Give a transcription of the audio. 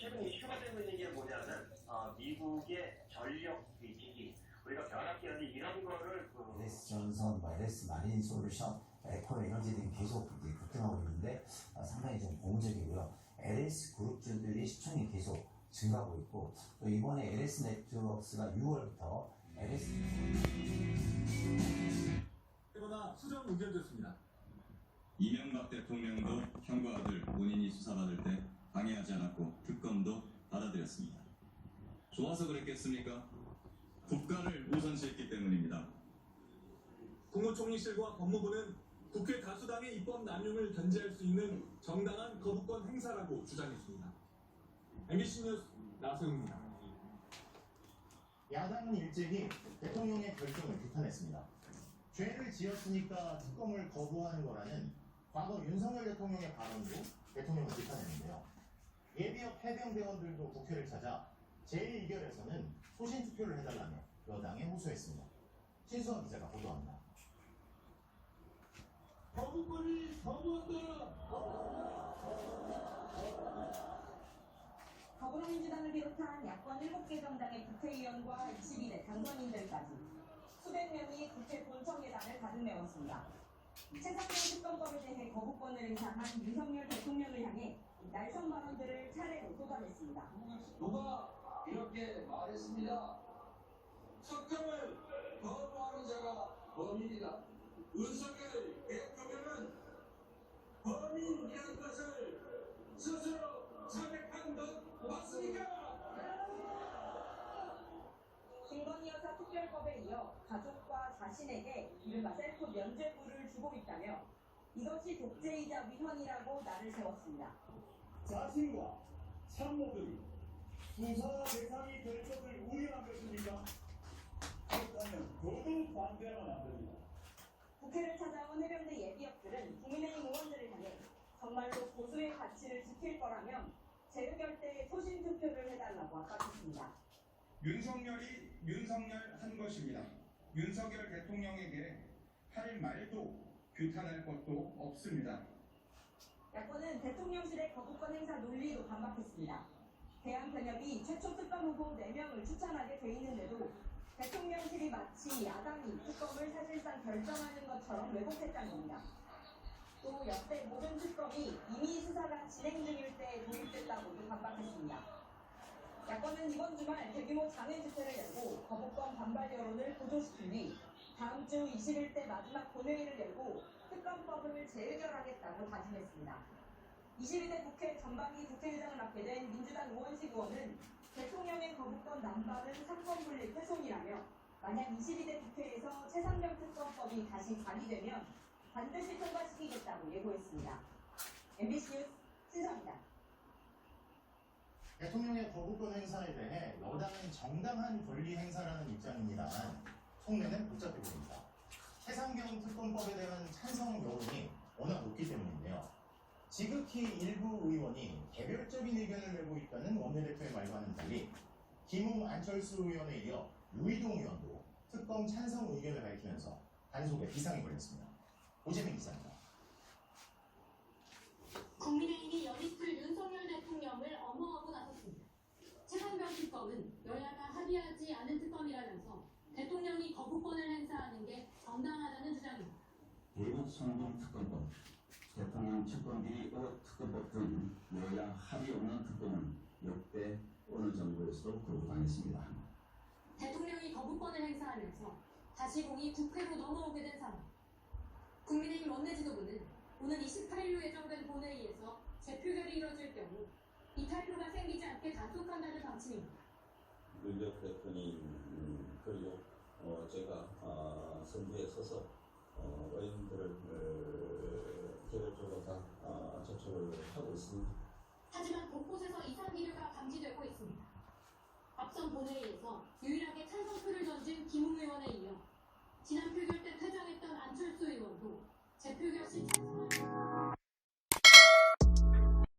최근 이슈가 되고 있는 게 뭐냐면 미국의 전력 위기, 우리가 변압기라든지 이런 거를 LS 전선, LS 마린 솔루션, 에코 에너지 등이 계속 급등하고 있는데 상당히 좀 고무적이고요. LS 그룹주들이 시총이 계속 증가하고 있고 또 이번에 LS 네트워크스가 6월부터 LS 그러나 수정 의견됐습니다. 이명박 대통령도 형과 아들 본인이 수사받을 때 방해하지 않았고 특검도 받아들였습니다. 좋아서 그랬겠습니까? 국가를 우선시했기 때문입니다. 국무총리실과 법무부는 국회 다수당의 입법 남용을 견제할 수 있는 정당한 거부권 행사라고 주장했습니다. MBC 뉴스 나소영입니다. 야당은 일제히 대통령의 결정을 비판했습니다. 죄를 지었으니까 특검을 거부하는 거라는 과거 윤석열 대통령의 발언도 대통령을 비판했는데요. 예비역 해병대원들도 국회를 찾아 제1의결에서는 소신투표를 해달라며 여당에 호소했습니다. 신수원 기자가 보도합니다. 거부권을 거부한다. 더불어민주당을 비롯한 야권 7개 정당의 국회의원과 22대 당선인들까지 수백 명이 국회 본청 계단을 가득 메웠습니다. 최상병 특검법에 대해 거부권을 행사한 윤석열 대통령을 향해 날선 발언들을 차례로 쏟아냈습니다. 누가 이렇게 말했습니다. 특검을 거부하는 자가 범인이다. 윤석열 대통령은 범인이라는 것을 스스로 자백한 것 맞습니까? 김건희 여사 특별법에 이어 가족과 자신에게 이른바 셀프 면죄부를 주고 있다며 이것이 독재이자 위헌이라고 날을 세웠습니다. 자신과 참모들이 수사 대상이 될 것을 우려한 것입니까? 그렇다면 더더욱 반대하면 안 됩니다. 국회를 찾아온 해병대 예비역들은 국민의힘 의원들을 향해 정말로 보수의 가치를 지킬 거라면 재의결 때 소신투표를 해달라고 압박했습니다. 윤석열이 윤석열 한 것입니다. 윤석열 대통령에게 할 말도 규탄할 것도 없습니다. 야권은 대통령실의 거부권 행사 논리도 반박했습니다. 대한변협이 최초 특검 후보 4명을 추천하게 돼 있는데도 대통령실이 마치 야당이 특검을 사실상 결정하는 것처럼 왜곡했다는 겁니다. 또 역대 모든 특검이 이미 수사가 진행 중일 때 도입됐다고도 반박했습니다. 야권은 이번 주말 대규모 장외 집회를 열고 거부권 반발 여론을 고조시킨 뒤 다음 주 21대 마지막 본회의를 열고 특검법을 재의결하겠다고 다짐했습니다. 22대 국회 전반기 국회의장을 맡게 된 민주당 우원식 의원은 대통령의 거부권 남발은 상권 분립 훼손이라며 만약 22대 국회에서 최상병 특검법이 다시 발의되면 반드시 통과시키겠다고 예고했습니다. MBC 뉴스 신서입니다. 대통령의 거부권 행사에 대해 여당은 정당한 권리 행사라는 입장입니다만 속내는 복잡해 보입니다. 최상병 특검법에 대한 찬성 여론이 워낙 높기 때문인데요. 지극히 일부 의원이 개별적인 의견을 내고 있다는 원내대표의 말과는 달리 김웅 안철수 의원에 이어 유이동 의원도 특검 찬성 의견을 밝히면서 단속에 비상이 걸렸습니다. 오재민 기자입니다. 국민의힘이 연이틀 윤석열 대통령을 엄호하고 나섰습니다. 최상병 특검은 여야가 합의하지 않은 특검이라면서 대통령이 거부권을 행사하는 게 정당하다는 주장입니다. 대북송금 특검법, 대통령 특검비 특검법 등 여야 합의 없는 특검은 역대 어느 정부에서도 거부당했습니다. 대통령이 거부권을 행사하면서 다시 공이 국회로 넘어오게 된 상황. 국민의힘 원내지도부는 오늘 28일로 예정된 본회의에서 재표결이 이뤄질 경우 이탈표가 생기지 않게 단속한다는 방침입니다. 윤석 대표님 그리고 제가 선두에 서서 의원들을 개별적으로 다 접촉을 하고 있습니다. 하지만 곳곳에서 이상 기류가 감지되고 있습니다. 앞선 본회의에서 유일하게 찬성표를 던진 김웅 의원에 이어 지난 표결 때 퇴장했던 안철수 의원도 재표결 시 찬성을